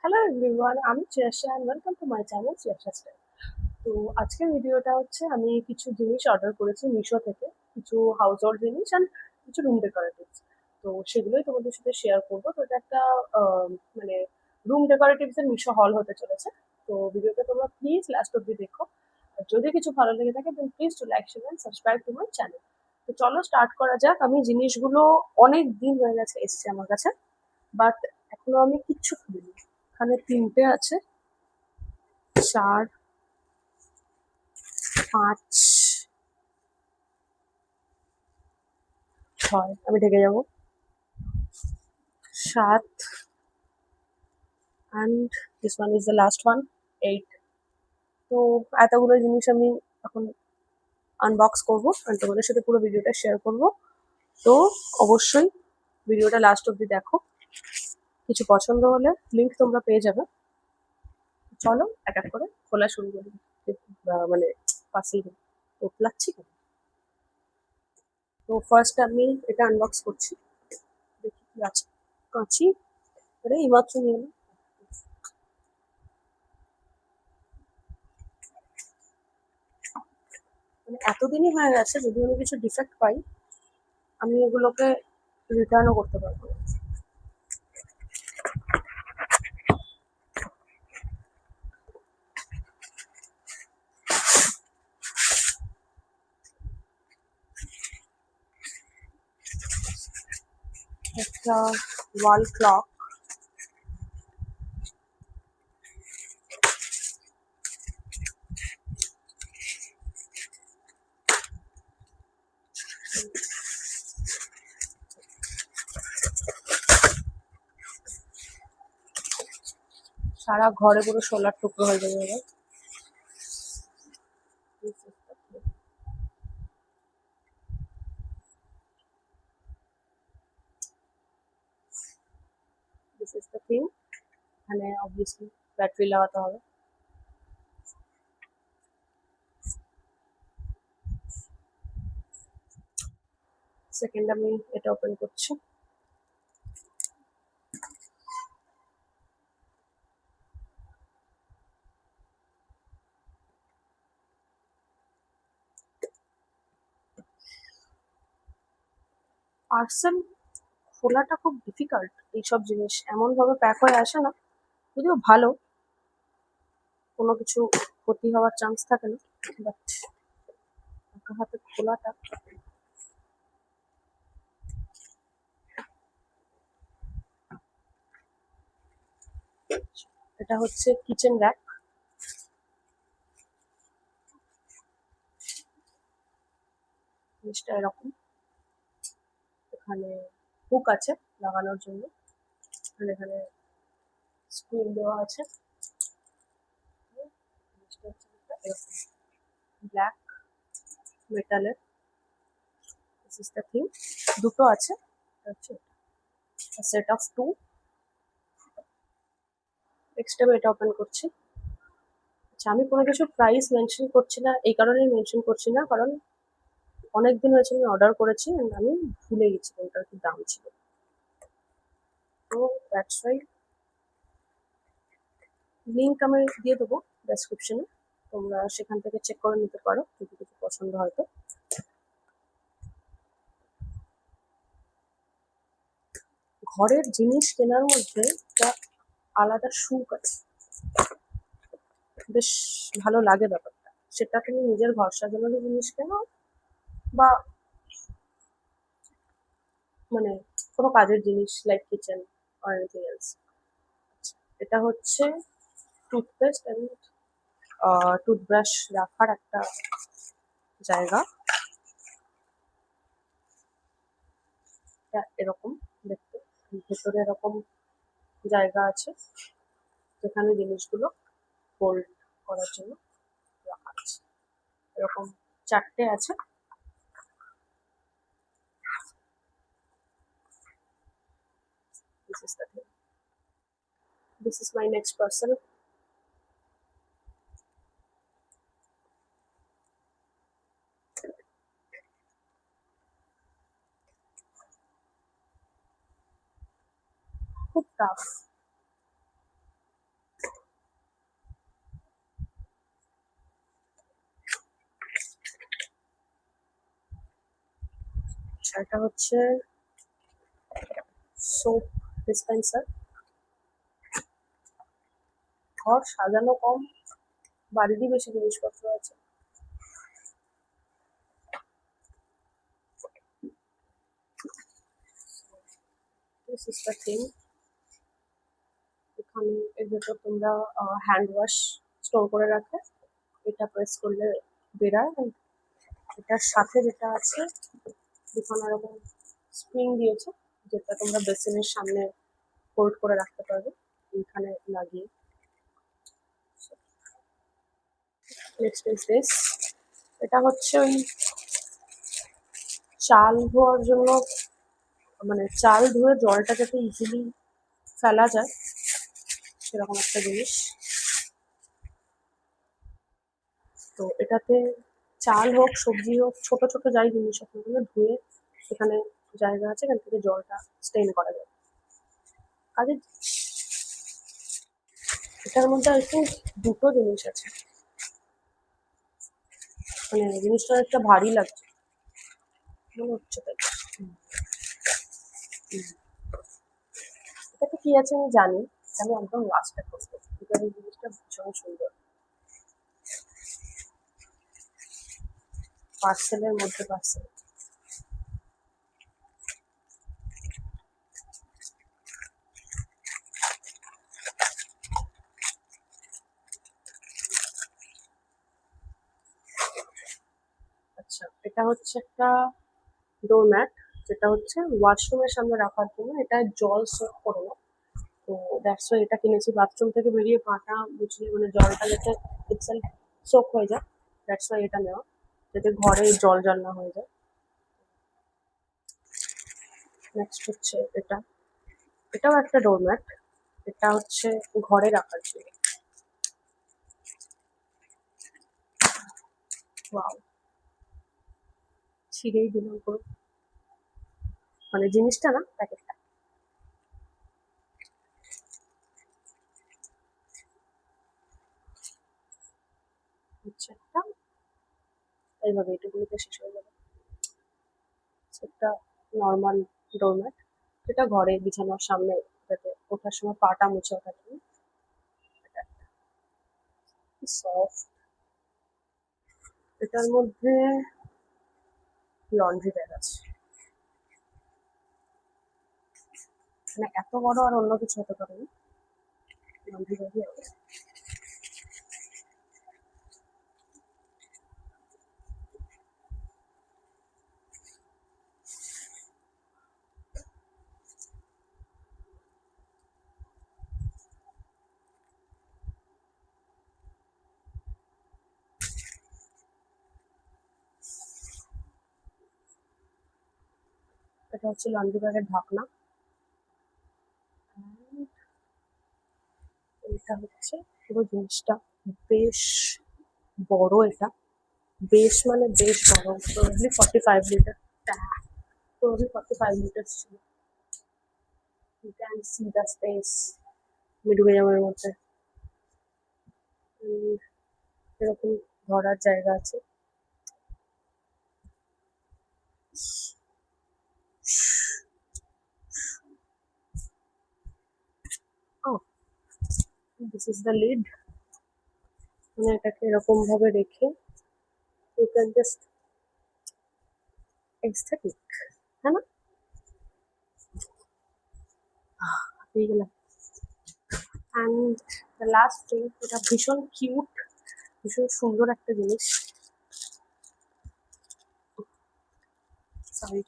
Hello everyone, আমি Shreyasha and welcome to my channel Shreyasha style. তো আজকের ভিডিওটা হচ্ছে আমি কিছু জিনিস অর্ডার করেছি মিশো থেকে, কিছু হাউস হোল্ড জিনিস অ্যান্ড কিছু রুম ডেকোরেটিভস। তো সেগুলোই তোমাদের সাথে শেয়ার করবো। তো এটা একটা মানে রুম ডেকোরেটিভস এর মিশো হল হতে চলেছে। তো ভিডিওটা তোমরা প্লিজ লাস্ট অব্দি দেখো। আর যদি কিছু ভালো লেগে থাকে then please to like share and subscribe to my channel. তো চলো স্টার্ট করা যাক। আমি জিনিসগুলো অনেক দিন হয়ে গেছে এসছে আমার কাছে, বাট এখনো আমি কিচ্ছু খুলিনি। এখানে 3টে আছে, 4, 5, 6, আমি ঢেকে যাব, 7, and this one is the last one, 8। তো এতগুলো জিনিস আমি এখন আনবক্স করবো আর তোমাদের সাথে পুরো ভিডিওটা শেয়ার করব। তো অবশ্যই ভিডিওটা লাস্ট অব্দি দেখো। কিছু পছন্দ হলে লিঙ্ক তোমরা পেয়ে যাবে। চলো এক এক করে খোলা শুরু করি। মানে পার্সেল তোলাচ্ছি কেন। তো ফার্স্ট আমি এটা আনবক্স করছি, দেখি কি আছে। কাঁচি, আরে এইমাত্র নিয়ে এলাম। মানে এতদিনই হয়ে গেছে, যদি আমি কিছু ডিফেক্ট পাই আমি এগুলোকে রিটার্নও করতে পারবো। একটা ওয়াল ক্লক, সারা ঘরে পুরো সোলার টুকরো হয়ে যাবে এবার। This is the thing. এখানে অবভিয়াসলি ব্যাটারি লাগাতে হবে। সেকেন্ড আমি এটা ওপেন করছি। পার্সেল খোলাটা খুব ডিফিকাল্ট। এইসব জিনিস এমন ভাবে প্যাক হয়ে আসে না, যদিও ভালো, কোনো কিছু ক্ষতি হওয়ার চান্স থাকে না, বাট একা হাতে খোলাটা। এটা হচ্ছে কিচেন র্যাক। জিনিসটা এরকম, এখানে হুক আছে লাগানোর জন্য, আর এখানে স্ক্রু দেওয়া আছে। জিনিসটা হচ্ছে এরকম ব্ল্যাক মেটালের। This is the thing. দুটো আছে, হচ্ছে সেট অফ 2। নেক্সট আমি এটা ওপেন করছি। আচ্ছা, আমি কোনো কিছু প্রাইস মেনশন করছি না, এই কারণেই মেনশন করছি না কারণ অনেকদিন হয়েছে আমি অর্ডার করেছি and আমি ভুলে গেছি কোনটার কি দাম ছিল। তো দ্যাটস ওয়াই লিঙ্ক আমি দিয়ে দেবো ডেসক্রিপশনে, তোমরা সেখান থেকে চেক করে নিতে পারো যদি কিছু পছন্দ হয় তো। ঘরের জিনিস কেনার মধ্যে একটা আলাদা সুখ আছে, বেশ ভালো লাগে ব্যাপারটা। সেটা তুমি নিজের ঘর সাজানোর জিনিস কেনো বা মানে কোনো কাজের জিনিস like kitchen or anything else. এটা হচ্ছে টুথপেস্ট এন্ড টুথব্রাশ রাখার একটা জায়গা। এটা এরকম দেখতে, ভেতরে এরকম জায়গা আছে যেখানে জিনিসগুলো হোল্ড করার জন্য রাখা আছে। এরকম 4টে আছে। This is the thing. This is my next parcel. খুব টাফ। এটা হচ্ছে সোপ ডিসপেন্সার। ঘর সাজানো কম, বাড়িরই বেশি জিনিসপত্র আছে। This is the thing. এখানে এর ভেতর তোমরা হ্যান্ড ওয়াশ স্টোর করে রাখে, এটা প্রেস করলে বেরায়। এটার সাথে যেটা আছে দুখানা এরকম স্প্রিং দিয়েছে, যেটা তোমরা বেসিনের সামনে হোল্ড করে রাখতে পারবে এইখানে লাগিয়ে। Next is this. এটা হচ্ছে ওই চাল ধোয়ার জন্য, মানে চাল ধুয়ে জলটা যাতে ইজিলি ফেলা যায় সেরকম একটা জিনিস। তো এটাতে চাল হোক, সবজি হোক, ছোট ছোট যাই জিনিস হোক ওগুলো ধুয়ে এখানে জায়গা আছে, এখান থেকে জলটা স্টেন করা যায়। কাজে এটার মধ্যে আই থিঙ্ক দুটো জিনিস আছে, মানে জিনিসটা একটা ভারী লাগছে মনে হচ্ছে তাই। এটাতে কি আছে আমি জানি, আমি একদম লাস্টে করবো, বিকজ এই জিনিসটা ভীষণ সুন্দর। পার্সেলের মধ্যে পার্সেল। আচ্ছা, এটা হচ্ছে একটা ডোরম্যাট, যেটা হচ্ছে ওয়াশরুমের সামনে রাখার জন্য। এটা জল সোক করে না, তো দ্যাটস ওয়াই এটা কিনেছি। বাথরুম থেকে বেরিয়ে পাটা মুছলে মানে জলটা যাতে ইটসেলফ সোক হয়ে যায়, দ্যাটস ওয়াই এটা নেওয়া, যাতে ঘরে জল জল না হয়ে যায়। নেক্সট হচ্ছে এটা, এটাও একটা ডোরম্যাট। এটা হচ্ছে ঘরে রাখার জন্য। ওয়াও, ছিঁড়েই দিলাম পুরো, মানে জিনিসটা না, প্যাকেটটা। হচ্ছে একটা এইভাবে এটুকুনিতে শেষ হয়ে যাবে। একটা নর্মাল ডোরম্যাট, যেটা ঘরে বিছানার সামনে, যাতে ওঠার সময় পাটা মুছে ওঠার জন্য। সফট। এটার মধ্যে লন্ড্রি ব্যাগ আছে, মানে এত বড় আর অন্য কিছু হতে পারে না, লন্ড্রি ব্যাগই আছে। এটা হচ্ছে লন্ড্রি ব্যাগের ঢাকনা। এটা হচ্ছে পুরো জিনিসটা বেশ বড়। এটা বেশ মানে বেশ বড়, প্রবাবলি 45 লিটার। প্রবাবলি 45 লিটার ছিল। You can see the space মিডওয়ের মধ্যে। এরকম ধরার জায়গা আছে। Oh, this is the lid. মানে এটাকে এরকম ভাবে রেখে ইউ ক্যান জাস্ট এস্থেটিক, হ্যাঁ না? পেয়ে গেলাম। অ্যান্ড দ্য লাস্ট থিং, এটা ভীষণ কিউট, ভীষণ সুন্দর একটা জিনিস। সরি,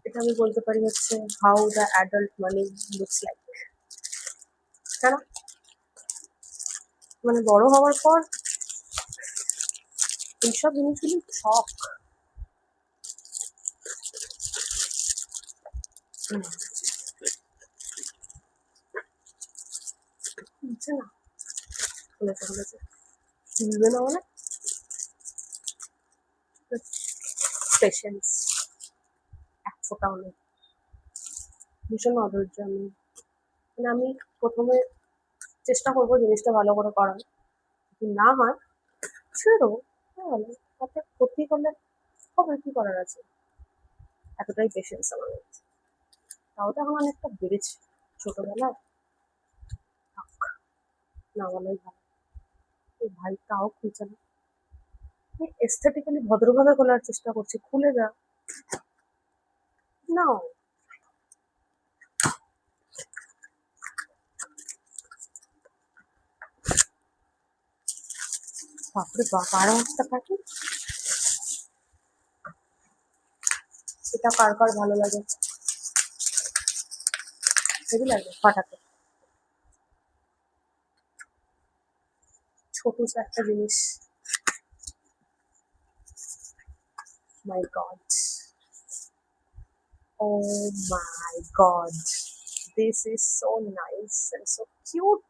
এটা আমি বলতে পারি হচ্ছে how the adult money looks like, তাই না? মানে বড় হওয়ার পর এইসব জিনিসগুলি শখ। বুঝছে না, খুলেছে খুলেছে, খুলবে না মানে পেশেন্স এক ফোটাও নেই। ভীষণ অধৈর্য আমি, মানে আমি প্রথমে চেষ্টা করবো জিনিসটা ভালো করে করার। যদি না হয় ছেড়ে দেবো, হয়ে গেল। তাতে ক্ষতি করলে হবে, কি করার আছে। এতটাই পেশেন্স আমার কাছে। তাও তো এখন অনেকটা বেড়েছে, ছোটবেলায় থাক, না বলাই ভালো। ওই ভাই তাও খুলছে না। এস্থেটিক্যালি ভদ্রভাবে খোলার চেষ্টা করছি, খুলে যা। না, বাপরে বাপ, আরো একটা প্যাকেট। এটা কার কার ভালো লাগে, হেভি লাগে ফাটাতে। ছোট একটা জিনিস, my god, oh my god, this is so nice and so cute.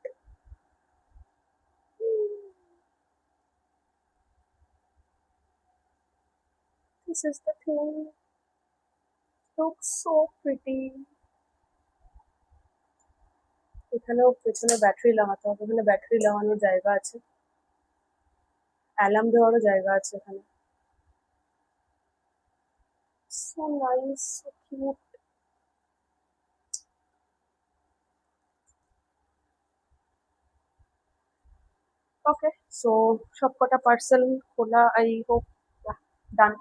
This is the thing. Looks so pretty. এখানেও পেছনে ব্যাটারি লাগাতে হবে, এখানে ব্যাটারি লাগানোর জায়গা আছে, অ্যালার্ম দেওয়ারও জায়গা আছে এখানে। So nice, so cute. Okay, so সবকটা পার্সেল খোলা, আই হোপ ডান।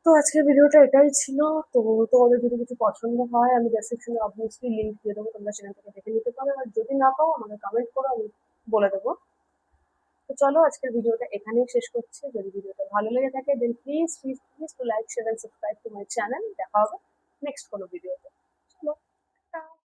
তো আজকের ভিডিওটা এটাই ছিল। তো তোমাদের যদি কিছু পছন্দ হয় আমি ডেসক্রিপশনে অবভিয়াসলি লিঙ্ক দিয়ে দেবো, তোমরা সেখান থেকে দেখে নিতে পারো। আর যদি না পাও আমাকে কমেন্ট করো, আমি বলে দেবো। তো চলো আজকের ভিডিওটা এখানেই শেষ করছি। যদি ভিডিওটা ভালো লেগে থাকে then please please please to like share and subscribe to my channel. দেখা হবে নেক্সট কোনো ভিডিওতে।